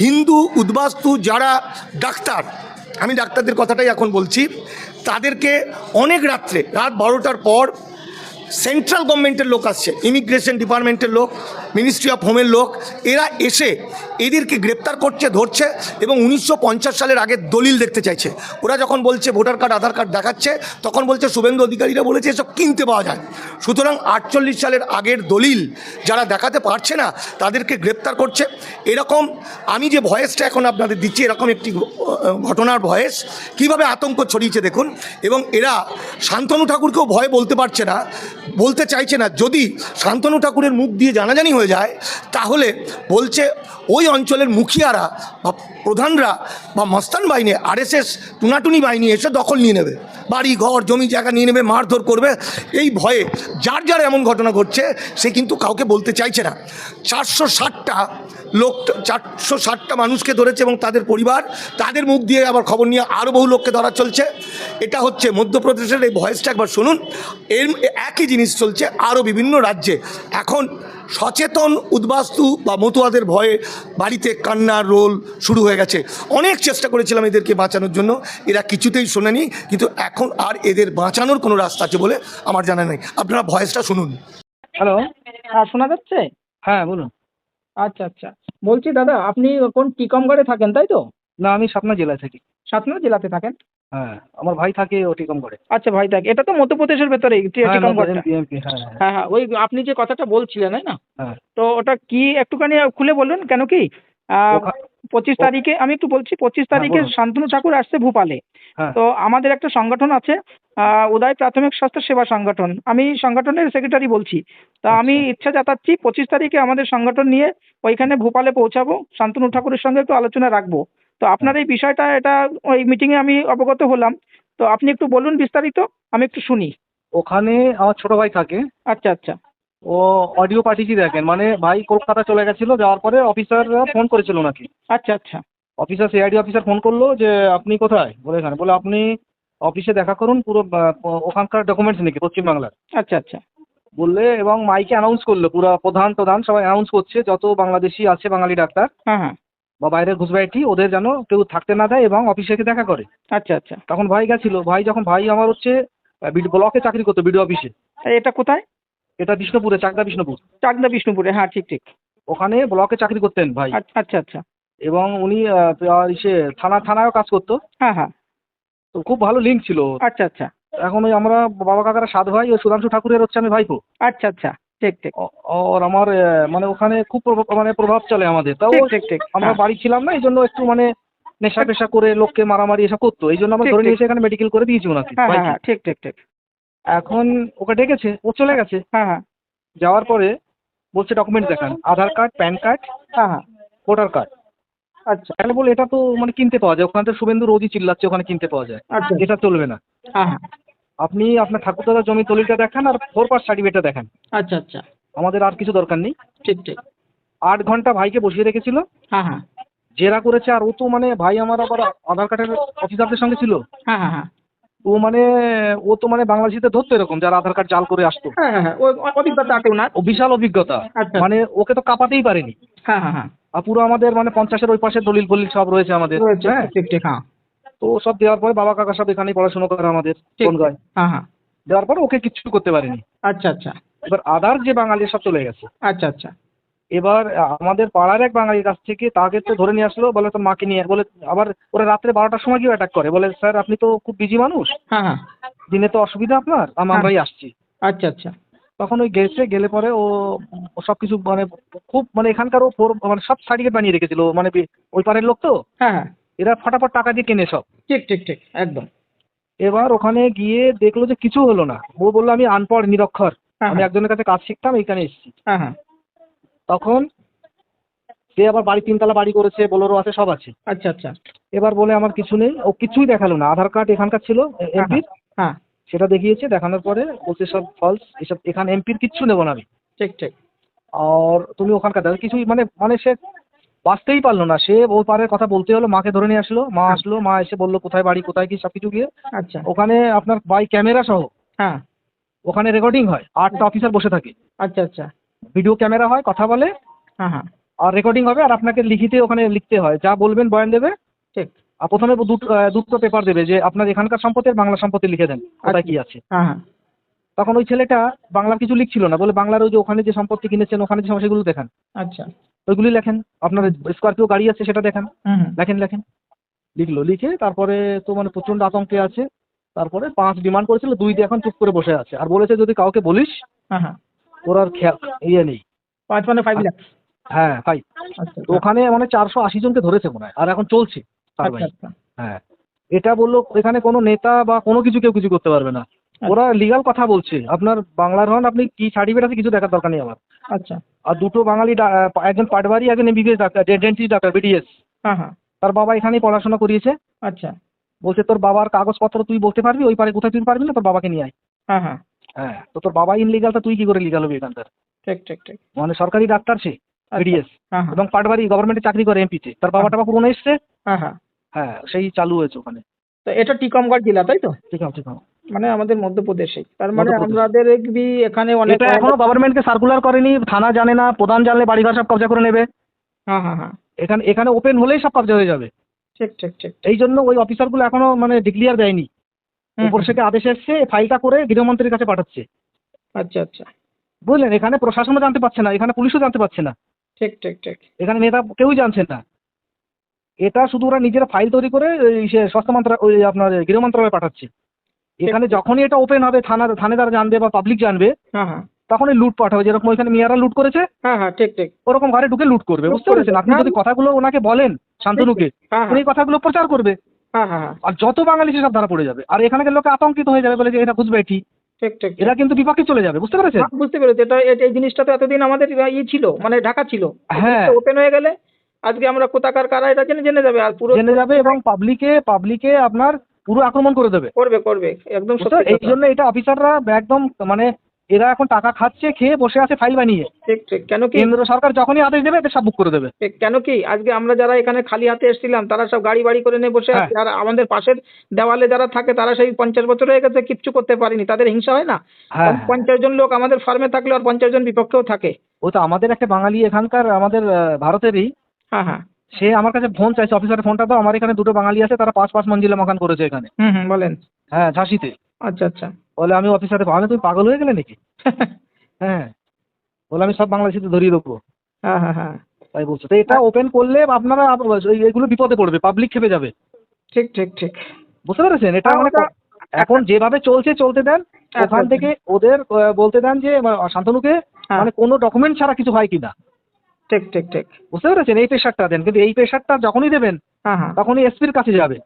হিন্দু উদ্বাস্তু যারা ডাক্তার, আমি ডাক্তারদের কথাটাই এখন বলছি, তাদেরকে অনেক রাত্রে রাত 12টার পর সেন্ট্রাল গভর্নমেন্টের লোক আসছে, ইমিগ্রেশন ডিপার্টমেন্টের লোক, মিনিস্ট্রি অফ হোমের লোক, এরা এসে এদেরকে গ্রেপ্তার করছে, ধরছে এবং 1950 সালের আগের দলিল দেখতে চাইছে। ওরা যখন বলছে ভোটার কার্ড আধার কার্ড দেখাচ্ছে, তখন বলছে শুভেন্দু অধিকারীরা বলেছে এসব কিনতে পাওয়া যায়। সুতরাং 48 সালের আগের দলিল যারা দেখাতে পারছে না তাদেরকে গ্রেপ্তার করছে। এরকম আমি যে ভয়েসটা এখন আপনাদের দিচ্ছি, এরকম একটি ঘটনার ভয়েস কীভাবে আতঙ্ক ছড়িয়েছে দেখুন। এবং এরা শান্তনু ঠাকুরকেও ভয় বলতে চাইছে না। যদি শান্তনু ঠাকুরের মুখ দিয়ে জানাজানি হয়ে যায়, তাহলে বলছে ওই অঞ্চলের মুখিয়ারা বা প্রধানরা বা মস্তান বাহিনী, RSS টুনাটুনি বাহিনী এসে দখল নিয়ে নেবে, বাড়ি ঘর জমি জায়গা নিয়ে নেবে, মারধর করবে। এই ভয়ে যার এমন ঘটনা ঘটছে সে কিন্তু কাউকে বলতে চাইছে না। 460টা মানুষকে ধরেছে এবং তাদের পরিবার, তাদের মুখ দিয়ে আবার খবর নিয়ে আরও বহু লোককে ধরা চলছে। এটা হচ্ছে মধ্যপ্রদেশের এই ভয়েসটা একবার শুনুন। এর একই জিনিস চলছে আরও বিভিন্ন রাজ্যে। এখন সচেতন উদ্বাস্তু বা মতুয়াদের ভয়ে বাড়িতে কান্নার রোল শুরু হয়ে গেছে। অনেক চেষ্টা করেছিলাম এদেরকে বাঁচানোর জন্য, এরা কিছুতেই শোনেনি, কিন্তু এখন আর এদের বাঁচানোর কোনো রাস্তা আছে বলে আমার জানা নেই। আপনারা ভয়েসটা শুনুন। হ্যালো, হ্যাঁ, শোনা যাচ্ছে? হ্যাঁ বলুন। আচ্ছা আচ্ছা, বলছি দাদা, আপনি কোন টিকমগড়ে থাকেন তাই তো? না, আমি সাতনা জেলায় থাকি। সাতনা জেলাতে থাকেন? হ্যাঁ, আমার ভাই থাকে ও টিকমগড়ে। আচ্ছা, ভাই থাকে। এটা তো মধ্যপ্রদেশের ভেতরেই টিকমগড়টা। এমপি। হ্যাঁ হ্যাঁ হ্যাঁ, ওই আপনি যে কথাটা বলছিলেন তাই না? হ্যাঁ। তো ওটা কি একটুখানি খুলে বলুন। কেন কি 25 তারিখে আমি একটু বলছি, 25 তারিখে বলুন। শান্তনু ঠাকুর আসছে ভূপালে। হ্যাঁ তো আমাদের একটা সংগঠন আছে, উদয় প্রাথমিক স্বাস্থ্য সেবা সংগঠন। আমি সংগঠনের সেক্রেটারি বলছি। তা আমি ইচ্ছা জানাচ্ছি 25 তারিখে আমাদের সংগঠন নিয়ে ওইখানে ভোপালে পৌঁছাবো, শান্তনু ঠাকুরের সঙ্গে একটু আলোচনা রাখবো। তো আপনার এই বিষয়টা, এটা ওই মিটিংয়ে আমি অবগত হলাম। তো আপনি একটু বলুন বিস্তারিত, আমি একটু শুনি। ওখানে আমার ছোট ভাই থাকে। আচ্ছা আচ্ছা ও অডিও পাঠিয়েছি দেখেন, মানে ভাই কলকাতা চলে গেছিল, যাওয়ার পরে অফিসাররা ফোন করেছিল নাকি। আচ্ছা আচ্ছা অফিসার সিআইডি অফিসার ফোন করলো যে আপনি কোথায়, বলে এখানে, বলে আপনি অফিসে দেখা করুন, পুরো ওখানকার ডকুমেন্টস নিয়ে পশ্চিমবাংলার। আচ্ছা আচ্ছা বললে এবং মাইকে অ্যানাউন্স করলো, পুরো প্রধান সবাই অ্যানাউন্স করছে, যত বাংলাদেশি আছে বাঙালি ডাক্তার হ্যাঁ হ্যাঁ বা বাইরের ঘুষবাইটি, ওদের যেন কেউ থাকতে না দেয় এবং অফিসে এসে দেখা করে। আচ্ছা আচ্ছা। তখন ভাই গেছিল। ভাই আমার হচ্ছে ব্লকে চাকরি করতো, বিডিও অফিসে। এটা কোথায়? এটা বিষ্ণুপুরে, চাকদা বিষ্ণুপুর। চাকদা বিষ্ণুপুরে, হ্যাঁ ঠিক ঠিক। ওখানে ব্লকে চাকরি করতেন ভাই। আচ্ছা আচ্ছা। এবং উনি থানায়ও কাজ করতো। হ্যাঁ হ্যাঁ। তো খুব ভালো লিঙ্ক ছিল। আচ্ছা আচ্ছা এখন ওই আমরা বাবা কাকারা 7 ভাই, ওই সুধাংশু ঠাকুরের হচ্ছে আমি ভাইপো। আচ্ছা আচ্ছা, ঠিক ঠিক আর আমার মানে ওখানে খুব প্রভাব চলে আমাদের। তাও ঠিক ঠিক ঠিক। আমরা বাড়ি ছিলাম না, এই জন্য একটু মানে নেশা পেশা করে লোককে মারামারি এসব করতো, এই জন্য আমরা ধরে নিয়ে এসে এখানে মেডিকেল করে দিয়েছি ওনাকে। হ্যাঁ হ্যাঁ হ্যাঁ, ঠিক ঠিক ঠিক। এখন ওকে ডেকেছে, ও চলে গেছে। হ্যাঁ হ্যাঁ যাওয়ার পরে বলছে ডকুমেন্টস দেখান, আধার কার্ড, প্যান কার্ড, হ্যাঁ হ্যাঁ। Voter card. আচ্ছা তাহলে বলে এটা তো মানে কিনতে পাওয়া যায়, ওখানে তো শুভেন্দু রোজই চিল্লাচ্ছে ওখানে কিনতে পাওয়া যায়, আচ্ছা। এটা চলবে না। হ্যাঁ হ্যাঁ। আপনি আপনার ঠাকুরদাদার জমি দলিলটা দেখান আর 4 পাস সার্টিফিকেটটা দেখান, আচ্ছা আচ্ছা, আমাদের আর কিছু দরকার নেই। ঠিক ঠিক। 8 ঘন্টা ভাইকে বসিয়ে রেখেছিল, হ্যাঁ হ্যাঁ জেরা করেছে। আর ও তো মানে ভাই আমার আবার আধার কার্ডের অফিসারদের সঙ্গে ছিল। হ্যাঁ হ্যাঁ হ্যাঁ ও তো মানে বাংলাদেশিতে ধরতো এরকম, যারা আধার কার্ড জাল করে আসতো। হ্যাঁ হ্যাঁ, ওই অভিজ্ঞতা আছে ওনার। ও বিশাল অভিজ্ঞতা। আচ্ছা। মানে ওকে তো কাঁপাতেই পারেনি। হ্যাঁ হ্যাঁ হ্যাঁ, আর পুরো আমাদের মানে 50-এর ওই পাশে দলিল ফলিল সব রয়েছে আমাদের। রয়েছে, হ্যাঁ, ঠিক ঠিক। হ্যাঁ, তো সব দেওয়ার পরে বাবা কাকা সব এখানেই পড়াশোনা করে আমাদের ঠিক। বনগাঁয়। হ্যাঁ হ্যাঁ। দেওয়ার পরে ওকে কিচ্ছু করতে পারেনি। আচ্ছা আচ্ছা এবার আদার যে বাঙালি সব চলে গেছে। আচ্ছা আচ্ছা। এবার আমাদের পাড়ার এক বাঙালির কাছ থেকে তাকে তো ধরে নিয়ে আসলো, বলে তোর মাকে নিয়ে, বলে আবার ওরা রাত্রে 12টার সময় গিয়ে অ্যাটাক করে, বলে স্যার আপনি তো খুব বিজি মানুষ, হ্যাঁ হ্যাঁ। দিনে তো অসুবিধা আপনার, আমরাই আসছি। আচ্ছা আচ্ছা। তখন ওই গেলে পরে ও সব কিছু মানে খুব মানে এখানকার ও মানে সব সার্টিফিকেট বানিয়ে রেখেছিল, মানে ওই পাড়ের লোক তো, হ্যাঁ হ্যাঁ, এরা ফটাফট টাকা দিয়ে কেনে সব। ঠিক ঠিক ঠিক, একদম। এবার ওখানে গিয়ে দেখলো যে কিছু হলো না। ও বললো আমি আনপড় নিরক্ষর, হ্যাঁ আমি হ্যাঁ একজনের কাছে কাজ শিখতাম, এইখানে এসেছি। হ্যাঁ হ্যাঁ। তখন সে আবার 3 তলা বাড়ি করেছে, বোলেরো আছে, সব আছে। আচ্ছা আচ্ছা। এবার বলে আমার কিছু নেই, ও কিছুই দেখালো না। আধার কার্ড এখানকার ছিল এমপির, হ্যাঁ, সেটা দেখিয়েছে, দেখানোর পরে বলছে সব ফলস, এসব এখানে এমপির কিচ্ছু নেবো না আমি। ঠিক ঠিক। আর তুমি ওখানকার দেখো কিছুই মানে সে বাঁচতেই পারলো না। সে ওই পারের কথা বলতে হলো, মাকে ধরে নিয়ে আসলো, মা আসলো, মা এসে বললো কোথায় বাড়ি কোথায় কি সব কিছু গিয়ে আচ্ছা। ওখানে আপনার বাই ক্যামেরা সহ হ্যাঁ। ওখানে রেকর্ডিং হয়, 8টা অফিসার বসে থাকে, আচ্ছা আচ্ছা। ভিডিও ক্যামেরা হয়, কথা বলে। হ্যাঁ হ্যাঁ আর রেকর্ডিং হবে, আর আপনাকে লিখিতে ওখানে লিখতে হয়, যা বলবেন বয়ান দেবে। ঠিক। আর প্রথমে দুটো পেপার দেবে যে আপনার এখানকার সম্পত্তি আর বাংলা সম্পত্তি লিখে দেন কোথায় কি আছে। হ্যাঁ হ্যাঁ। তখন ওই ছেলেটা বাংলার কিছু লিখছিল না, বলে বাংলার ওই যে ওখানে যে সম্পত্তি কিনেছেন ওখানে যে সেগুলো দেখান, আচ্ছা। ওইগুলি লেখেন। আপনার স্করপিও গাড়ি আছে সেটা দেখান। হুম হুম। লেখেন লিখলো, লিখে তারপরে তো মানে প্রচণ্ড আতঙ্কে আছে। তারপরে 5 ডিমান্ড করেছিল, 2 দিয়ে এখন চুপ করে বসে আছে, আর বলেছে যদি কাউকে বলিস হ্যাঁ হ্যাঁ। ওর আর ইয়ে নেই। 5 মানে 5 লাখ। হ্যাঁ তাই। আচ্ছা তো ওখানে মানে 480 জনকে ধরেছে মনে হয়, আর এখন চলছে আচ্ছা কারবাই। আচ্ছা। হ্যাঁ, এটা বললো এখানে কোনো নেতা বা কোনো কিছু কেউ কিছু করতে পারবে না। ওরা লিগাল কথা বলছে, আপনার বাংলার হন, আপনি কি সার্টিফিকেট আছে কিছু দেখার দরকার নেই আমার। আচ্ছা। আর দুটো বাঙালি একজন পাটবাড়ি, একজন MBBS doctor, dentist doctor, BDS. হ্যাঁ হ্যাঁ। তার বাবা এখানেই পড়াশোনা করিয়েছে। আচ্ছা। বলছে তোর বাবার কাগজপত্র তুই বলতে পারবি, ওই পারে কোথায় তুই পারবি না, তোর বাবাকে নিয়ে আয়। হ্যাঁ হ্যাঁ। হ্যাঁ, তো তোর বাবা ইনলিগাল, তা তুই কি করে লিগাল হবি এখানকার? ঠিক ঠিক ঠিক। মানে সরকারি ডাক্তার সে, বিডিএস, হ্যাঁ হ্যাঁ। এবং পাটবাড়ি গভর্নমেন্টে চাকরি করে এমপিতে। তার বাবা টাবা পুরনো এসছে। হ্যাঁ হ্যাঁ। হ্যাঁ, সেই চালু হয়েছে ওখানে। তো এটা টিকমগড় জেলা তাই তো? ঠিক আছে, ঠিক আছে। মানে আমাদের মধ্যপ্রদেশে। তার মানে মধ্যপ্রদেশ। আমাদের এখানে অনেক। এটা এখনো গভর্নমেন্টকে সার্কুলার করেনি, থানা জানে না, প্রধান জানলে বাড়িঘর সব কবজা করে নেবে। হ্যাঁ হ্যাঁ হ্যাঁ। এখানে ওপেন হলেই সব কবজা হয়ে যাবে। ঠিক ঠিক ঠিক। এই জন্য ওই অফিসারগুলো এখনো মানে ডিক্লিয়ার দেয়নি। উপর থেকে আদেশ এসছে, ফাইলটা করে গৃহমন্ত্রীর কাছে পাঠাচ্ছে। আচ্ছা আচ্ছা। বুঝলেন, এখানে প্রশাসনও জানতে পারছে না, এখানে পুলিশও জানতে পারছে না, ঠিক ঠিক ঠিক। এখানে নেতা কেউই জানছেন না। এটা শুধু ওরা নিজেরা ফাইল তৈরি করে স্বাস্থ্য মন্ত্রণালয়, ওই আপনার গৃহ মন্ত্রণালয়ে পাঠাচ্ছে। এখানে যখনই এটা ওপেন হবে, থানেদার জানবে বা পাবলিক জানবে, হ্যাঁ হ্যাঁ। তখনই লুট পাঠাবে। যেরকম ওইখানে মিয়ারা লুট করেছে, হ্যাঁ হ্যাঁ। ঠিক ঠিক। ওরকম ঘরে ঢুকে লুট করবে। বুঝতে পেরেছেন? আপনি যদি কথাগুলো ওনাকে বলেন, শান্তনুকে, হ্যাঁ উনি হ্যাঁ। কথাগুলো প্রচার করবে, হ্যাঁ হ্যাঁ হ্যাঁ। আর যত বাঙালি সেসব ধরা পড়ে যাবে। আর এখানকার লোক আতঙ্কিত হয়ে যাবে, বলে যে এটা বুঝবে ঠিক, ঠিক ঠিক। এরা কিন্তু বিপক্ষে চলে যাবে। বুঝতে পেরেছেন? হ্যাঁ, বুঝতে পেরেছি। এই জিনিসটা তো এতদিন আমাদের ছিল, মানে ঢাকা ছিল। হ্যাঁ, ওপেন হয়ে গেলে আজকে আমরা কোথাকার কারা এটা জেনে যাবে, আর পুরো জেনে যাবে, এবং পাবলিকে আপনার পুরো আক্রমণ করে দেবে। করবে করবে একদম বুঝতে সত্যি এই কথা। জন্য এটা অফিসাররা একদম মানে এরা এখন টাকা খাচ্ছে, খেয়ে বসে আছে ফাইল বানিয়ে। ঠিক ঠিক। কেন কি? কেন্দ্র সরকার যখনই আদেশ দেবে এদের সব বুক করে দেবে। কেন কি আজকে আমরা যারা এখানে খালি হাতে এসেছিলাম তারা সব গাড়ি বাড়ি করে নিয়ে বসে আছে, আর আমাদের পাশের দেওয়ালে যারা থাকে তারা সেই 50 বছর হয়ে গেছে, কিচ্ছু করতে পারেনি। তাদের হিংসা হয় না? হ্যাঁ, 50 জন লোক আমাদের ফার্মে থাকলে আর 50 জন বিপক্ষেও থাকে। ও তো আমাদের একটা বাঙালি এখানকার, আমাদের ভারতেরই, হ্যাঁ হ্যাঁ। সে আমার কাছে ফোন চাইছে, অফিসারের ফোনটা দাও, আমার এখানে দুটো বাঙালি আছে, তারা 5 মঞ্জিলা মকান করেছে এখানে। হুম হুম। বলেন। হ্যাঁ, ঝাঁসিতে। আচ্ছা আচ্ছা। বলে আমি অফিসারে, আমি তুমি পাগল হয়ে গেলে নাকি? হ্যাঁ, বলে আমি সব বাংলাদেশিতে ধরিয়ে দেবো। হ্যাঁ হ্যাঁ হ্যাঁ। তাই বলছে। তো এটা ওপেন করলে আপনারা এগুলো বিপদে পড়বে, পাবলিক খেপে যাবে। ঠিক ঠিক ঠিক। বুঝতে পেরেছেন? এটা মানে এখন যেভাবে চলতে দেন, ওখান আচ্ছা। থেকে ওদের বলতে দেন যে শান্তনুকে হ্যাঁ। মানে কোনো ডকুমেন্ট ছাড়া কিছু হয় কিনা। ঠিক ঠিক ঠিক। বুঝতে পেরেছেন? এই প্রেশারটা দেন, কিন্তু এই প্রেশারটা যখনই দেবেন হ্যাঁ হ্যাঁ। তখনই এসপির কাছে যাবে।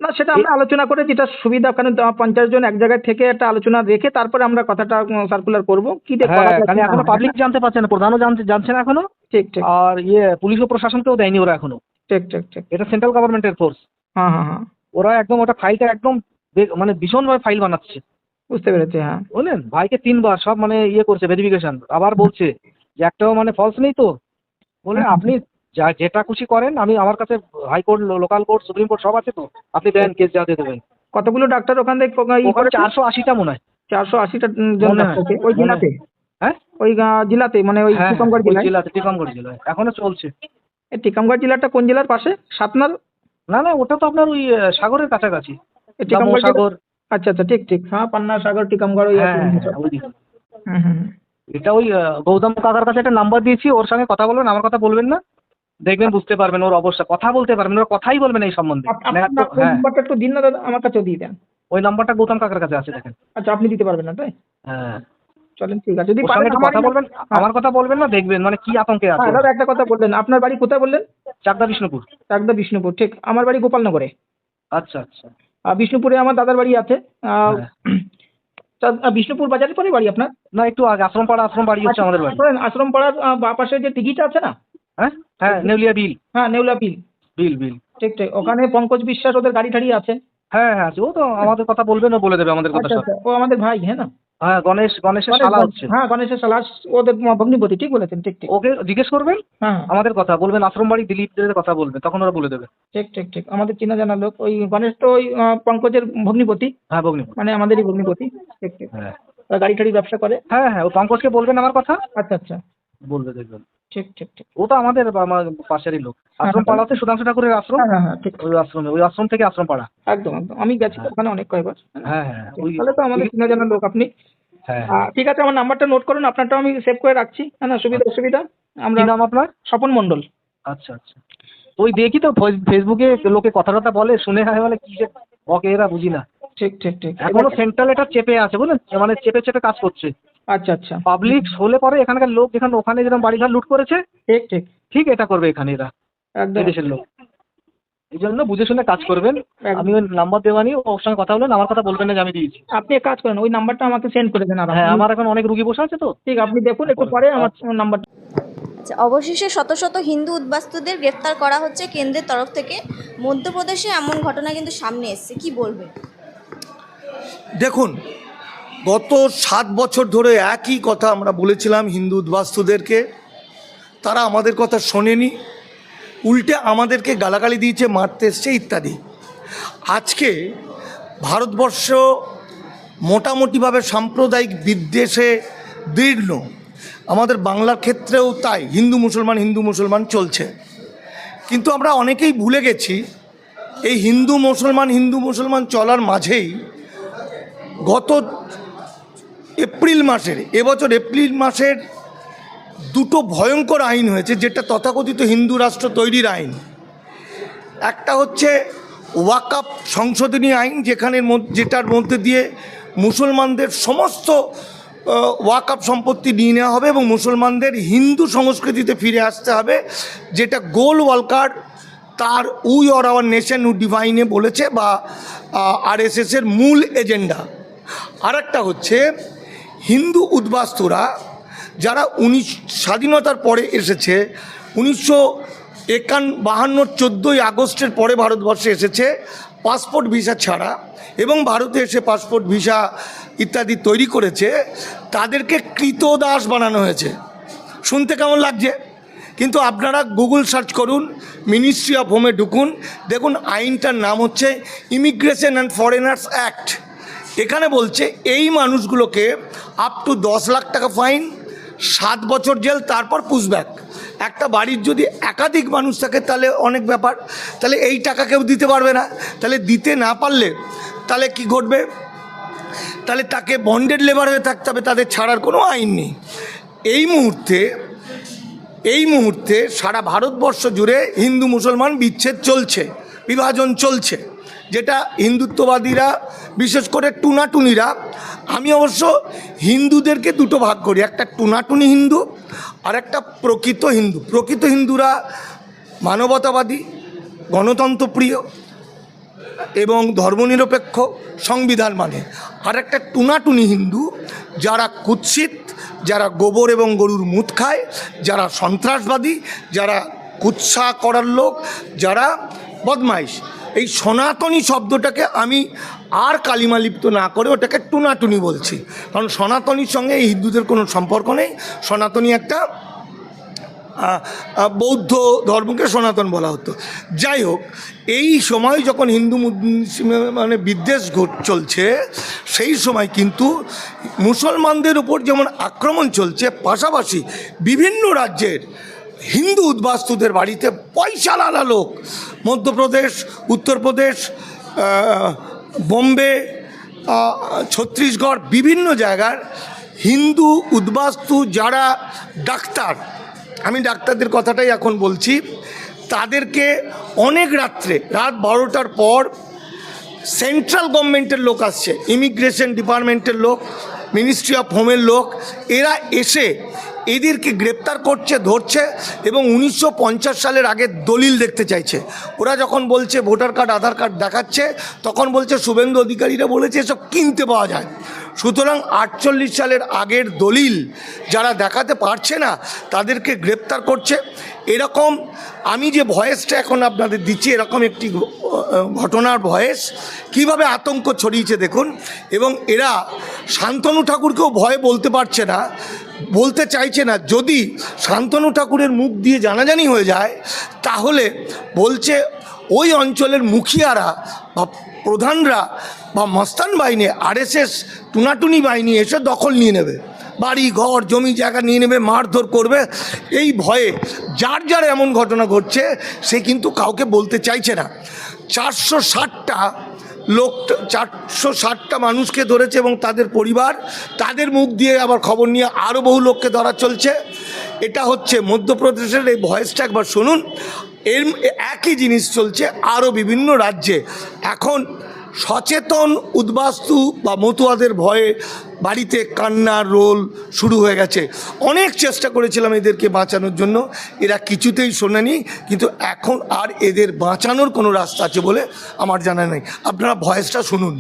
না, সেটা আমরা আলোচনা করে যেটা সুবিধা, কারণ 50 জন এক জায়গায় থেকে একটা আলোচনা রেখে তারপরে আমরা কথাটা সার্কুলার করব কি দিয়ে করা হ্যাঁ, যায়, খালি কি না এখনো হয়। পাবলিক জানতে পারছে না, প্রধানও জানছে না এখনো। ঠিক ঠিক। আর পুলিশ ও প্রশাসনকেও দেয়নি ওরা এখনো। ঠিক ঠিক ঠিক। এটা সেন্ট্রাল গভর্নমেন্টের ফোর্স। হ্যাঁ হ্যাঁ হ্যাঁ। ওরা একদম ওটা ফাইলটা একদম মানে ভীষণভাবে ফাইল বানাচ্ছে। বুঝতে পেরেছি। হ্যাঁ। বুঝলেন? ভাইকে 3 বার সব মানে করছে ভেরিফিকেশন, আবার বলছে যে একটাও মানে ফলস নেই তো। বলে আপনি যেটা খুশি করেন, আমার কাছে high court, local court, supreme court সব আছে, তো আপনি দেন, কেস যা দিয়ে দেবেন। কতগুলো ডাক্তার ওখান থেকে ওখানে 480টা মনে হয়। 480টা জন মনে হয়। ডাক্তারকে ওই জেলাতে? হ্যাঁ, ওই জেলাতে মানে ওই হ্যাঁ, টিকমগড় ওই জেলায়? জেলাতে, টিকমগড় জেলায় এখনো চলছে। এই টিকমগড় জেলাটা কোন জেলার পাশে? সাতনার? না না, ওটা তো আপনার ওই সাগরের কাছাকাছি, এই টিকমগড় জেলা? সাগর। আচ্ছা আচ্ছা। ঠিক ঠিক। হ্যাঁ, পান্না সাগর টিকমগড় ওই হ্যাঁ, একই সব। ওইদিকে। হুম হুম। এটা ওই গৌতম কাকার কাছে একটা নাম্বার দিয়েছি, ওর সঙ্গে কথা বলবেন, আমার কথা বলবেন না, দেখবেন বুঝতে পারবেন ওর অবস্থা। কথা বলতে পারবেন, ওরা কথাই বলবেন এই সম্বন্ধে। মানে আপনার হ্যাঁ, নাম্বারটা একটু দিন না দাদা, আমার কাছেও দিয়ে দেন। ওই নাম্বারটা গৌতম কাকার কাছে আছে, দেখেন। আচ্ছা, আপনি দিতে পারবেন না তাই? হ্যাঁ, চলেন, ঠিক আছে। যদি ওর পারেন সঙ্গে একটু আমার কথা বলবেন, আমার কথা বলবেন না, দেখবেন মানে কি আতঙ্কে আছে। হ্যাঁ দাদা, একটা কথা বললেন, আপনার বাড়ি কোথায় বললেন? চাকদা, বিষ্ণুপুর। চাকদা, বিষ্ণুপুর। ঠিক। আমার বাড়ি গোপালনগরে। আচ্ছা আচ্ছা। বিষ্ণুপুরে আমার দাদার বাড়ি আছে। হ্যাঁ। বিষ্ণুপুর বাজারের পরে বাড়ি আপনার? না, একটু আগে আশ্রম বাড়ি হচ্ছে আমাদের বাড়ি। শোনেন, আশ্রম পাড়ার বাঁ পাশে যে টিকিটা আছে না? হ্যাঁ হ্যাঁ, নেউলিয়া বিল। হ্যাঁ, নেউলা বিল। বিল। ঠিক ঠিক। ওখানে পঙ্কজ বিশ্বাস, ওদের গাড়ি টাড়ি আছে। হ্যাঁ হ্যাঁ, ও তো আমাদের কথা বলবেন, ও বলে দেবে আমাদের কথা আচ্ছা সব। আচ্ছা। ও আমাদের ভাই, হ্যাঁ না? হ্যাঁ, গণেশের শালা হচ্ছে। হ্যাঁ, গণেশের সালাস, ওদের ভগ্নিপতি। ঠিক বলেছেন। ঠিক ঠিক। ওকে জিজ্ঞেস করবেন হ্যাঁ আমাদের কথা, বলবেন আশ্রম বাড়ি দিলীপদের কথা বলবেন, তখন ওরা বলে দেবে। ঠিক ঠিক ঠিক। আমাদের চেনা জানা লোক। ওই গণেশ তো ওই পঙ্কজের ভগ্নিপতি, হ্যাঁ, ভগ্নিপুর। মানে আমাদেরই ভগ্নিপতি। ঠিক ঠিক। হ্যাঁ ওরা গাড়ি টাড়ি ব্যবসা করে। হ্যাঁ হ্যাঁ, ও পঙ্কজকে বলবেন আমার কথা, আচ্ছা আচ্ছা। বলবে, দেখবেন। ঠিক ঠিক ঠিক। ও তো আমাদের আমার পাশেরই লোক। আশ্রম পাড়া আছে সুধাংশু ঠাকুরের আশ্রম, হ্যাঁ হ্যাঁ হ্যাঁ ঠিক। ওই আশ্রম থেকে আশ্রম পাড়া। একদম একদম, আমি গেছি তো ওখানে অনেক কয়েকবার। হ্যাঁ হ্যাঁ ওই তাহলে তো আমাদের চেনা জানা লোক আপনি। হ্যাঁ। ঠিক আছে, আমার নাম্বারটা নোট করুন, আপনারটাও আমি সেভ করে রাখছি, হ্যাঁ না সুবিধা অসুবিধা। আমরা কি নাম আপনার? স্বপন মণ্ডল। আচ্ছা আচ্ছা। তো ওই দেখি তো ফেসবুকে লোকে কথা টথা বলে, শুনে হয় বলে কি যে বকে এরা, বুঝি না। ঠিক ঠিক ঠিক। এখনো সেন্ট্রাল এটা চেপে আছে বুঝলেন, মানে চেপে চেপে কাজ করছে। আচ্ছা আচ্ছা। পাবলিক হলে পরে এখানকার লোক যেখানে ওখানে যেরকম বাড়িঘর লুট করেছে ঠিক ঠিক ঠিক এটা করবে এখানে এরা, একদম। এই দেশের লোক। এই জন্য বুঝে শুনে কাজ করবেন। একদম। আমি ওই নাম্বার দেওয়া নিয়ে ওর সঙ্গে কথা বলবেন, আমার কথা বলবেন না যে আমি দিয়েছি। আপনি এক কাজ করেন, ওই নাম্বারটা আমাকে সেন্ড করে দেন। আর হ্যাঁ আপনি- আমার এখন অনেক রুগী বসে আছে তো। ঠিক, আপনি দেখুন একটু পরে আমার নাম্বার। আচ্ছা, অবশেষে শত শত হিন্দু উদ্বাস্তুদের গ্রেফতার করা হচ্ছে কেন্দ্রের তরফ থেকে। মধ্যপ্রদেশে এমন ঘটনা কিন্তু সামনে এসেছে, কি বলবেন? দেখুন, গত 7 বছর ধরে একই কথা আমরা বলেছিলাম হিন্দু উদ্বাস্তুদেরকে, তারা আমাদের কথা শোনেনি, উল্টে আমাদেরকে গালাগালি দিয়েছে, মারতে এসছে ইত্যাদি। আজকে ভারতবর্ষ মোটামুটিভাবে সাম্প্রদায়িক বিদ্বেষে দীর্ণ, আমাদের বাংলার ক্ষেত্রেও তাই, হিন্দু মুসলমান চলছে। কিন্তু আমরা অনেকেই ভুলে গেছি এই হিন্দু মুসলমান চলার মাঝেই গত এবছর এপ্রিল মাসের দুটো ভয়ঙ্কর আইন হয়েছে, যেটা তথাকথিত হিন্দু রাষ্ট্র তৈরির আইন। একটা হচ্ছে ওয়াকফ সংশোধনী আইন, যেটার মধ্যে দিয়ে মুসলমানদের সমস্ত ওয়াকফ সম্পত্তি নিয়ে নেওয়া হবে এবং মুসলমানদের হিন্দু সংস্কৃতিতে ফিরে আসতে হবে, যেটা গোল ওয়ালকার তার we or our nation we defined বলেছে, বা আরএসএসের মূল এজেন্ডা। আর একটা হচ্ছে হিন্দু উদ্বাস্তুরা যারা স্বাধীনতার পরে এসেছে, 1952 14ই আগস্টের পরে ভারতবর্ষে এসেছে পাসপোর্ট ভিসা ছাড়া, এবং ভারতে এসে পাসপোর্ট ভিসা ইত্যাদি তৈরি করেছে, তাদেরকে কৃতদাস বানানো হয়েছে। শুনতে কেমন লাগছে? কিন্তু আপনারা গুগল সার্চ করুন, মিনিস্ট্রি অফ হোমে ঢুকুন, দেখুন আইনটার নাম হচ্ছে ইমিগ্রেশন অ্যান্ড ফরেনার্স অ্যাক্ট। এখানে বলছে এই মানুষগুলোকে আপ টু 10 লাখ টাকা ফাইন, 7 বছর জেল, তারপর পুশব্যাক। একটা বাড়ির যদি একাধিক মানুষ থাকে তাহলে অনেক ব্যাপার, তাহলে এই টাকা কেউ দিতে পারবে না। তাহলে দিতে না পারলে তাহলে কি ঘটবে? তাহলে তাকে বন্ডেড লেবার হয়ে থাকতে হবে, তাদের ছাড়ার কোনো আইন নেই। এই মুহূর্তে সারা ভারতবর্ষ জুড়ে হিন্দু মুসলমান বিচ্ছেদ চলছে, বিভাজন চলছে, যেটা হিন্দুত্ববাদীরা, বিশেষ করে টুনাটুনিরা, আমি অবশ্য হিন্দুদেরকে দুটো ভাগ করি, একটা টুনাটুনি হিন্দু আর একটা প্রকৃত হিন্দু। প্রকৃত হিন্দুরা মানবতাবাদী, গণতন্ত্রপ্রিয় এবং ধর্মনিরপেক্ষ, সংবিধান মানে। আর একটা টুনাটুনি হিন্দু যারা কুৎসিত, যারা গোবর এবং গরুর মুত খায়, যারা সন্ত্রাসবাদী, যারা কুৎসা করার লোক, যারা বদমাইশ। এই সনাতনী শব্দটাকে আমি আর কালিমালিপ্ত না করে ওটাকে টুনাটুনি বলছি, কারণ সনাতনীর সঙ্গে এই হিন্দুদের কোনো সম্পর্ক নেই। সনাতনী একটা বৌদ্ধ ধর্মকে সনাতন বলা হতো। যাই হোক, এই সময় যখন হিন্দু মানে বিদ্বেষ চলছে, সেই সময় কিন্তু মুসলমানদের উপর যেমন আক্রমণ চলছে, পাশাপাশি বিভিন্ন রাজ্যের হিন্দু উদ্বাস্তুদের বাড়িতে পয়সাওয়ালা লোক, মধ্যপ্রদেশ, উত্তরপ্রদেশ, বোম্বে, ছত্তিশগড়, বিভিন্ন জায়গার হিন্দু উদ্বাস্তু যারা ডাক্তার, আমি ডাক্তারদের কথাটাই এখন বলছি, তাদেরকে অনেক রাত 12টার পর সেন্ট্রাল গভর্নমেন্টের লোক আসছে, ইমিগ্রেশন ডিপার্টমেন্টের লোক, মিনিস্ট্রি অফ হোমের লোক, এরা এসে এদেরকে গ্রেপ্তার করছে, ধরছে এবং 1950 সালের আগের দলিল দেখতে চাইছে। ওরা যখন বলছে ভোটার কার্ড, আধার কার্ড দেখাচ্ছে, তখন বলছে শুভেন্দু অধিকারীরা বলেছে এসব কিনতে পাওয়া যায়। সুতরাং 48 সালের আগের দলিল যারা দেখাতে পারছে না তাদেরকে গ্রেপ্তার করছে। এরকম আমি যে ভয়েসটা এখন আপনাদের দিচ্ছি, এরকম একটি ঘটনার ভয়েস কিভাবে আতঙ্ক ছড়িয়েছে দেখুন। এবং এরা শান্তনু ঠাকুরকেও ভয়ে বলতে চাইছে না। যদি শান্তনু ঠাকুরের মুখ দিয়ে জানাজানি হয়ে যায়, তাহলে বলছে ওই অঞ্চলের মুখিয়ারা বা প্রধানরা বা মস্তান বাহিনী, আরএসএস টুনাটুনি বাহিনী এসে দখল নিয়ে নেবে। বাড়ি ঘর জমি জায়গা নিয়ে নেবে, মারধর করবে। এই ভয়ে যার যার এমন ঘটনা ঘটছে সে কিন্তু কাউকে বলতে চাইছে না। 460টা লোক, 460টা মানুষকে ধরেছে এবং তাদের পরিবার, তাদের মুখ দিয়ে আবার খবর নিয়ে আরও বহু লোককে ধরা চলছে। এটা হচ্ছে মধ্যপ্রদেশের, এই ভয়েসটা একবার শুনুন। এর একই জিনিস চলছে আরও বিভিন্ন রাজ্যে। এখন সচেতন উদ্বাস্তু বা মতুয়াদের ভয়ে বাড়িতে কান্নার রোল শুরু হয়ে গেছে। অনেক চেষ্টা করেছিলাম এদেরকে বাঁচানোর জন্য, এরা কিছুতেই শোনেনি, কিন্তু এখন আর এদের বাঁচানোর কোনো রাস্তা আছে বলে আমার জানা নেই। আপনারা ভয়েসটা শুনুন।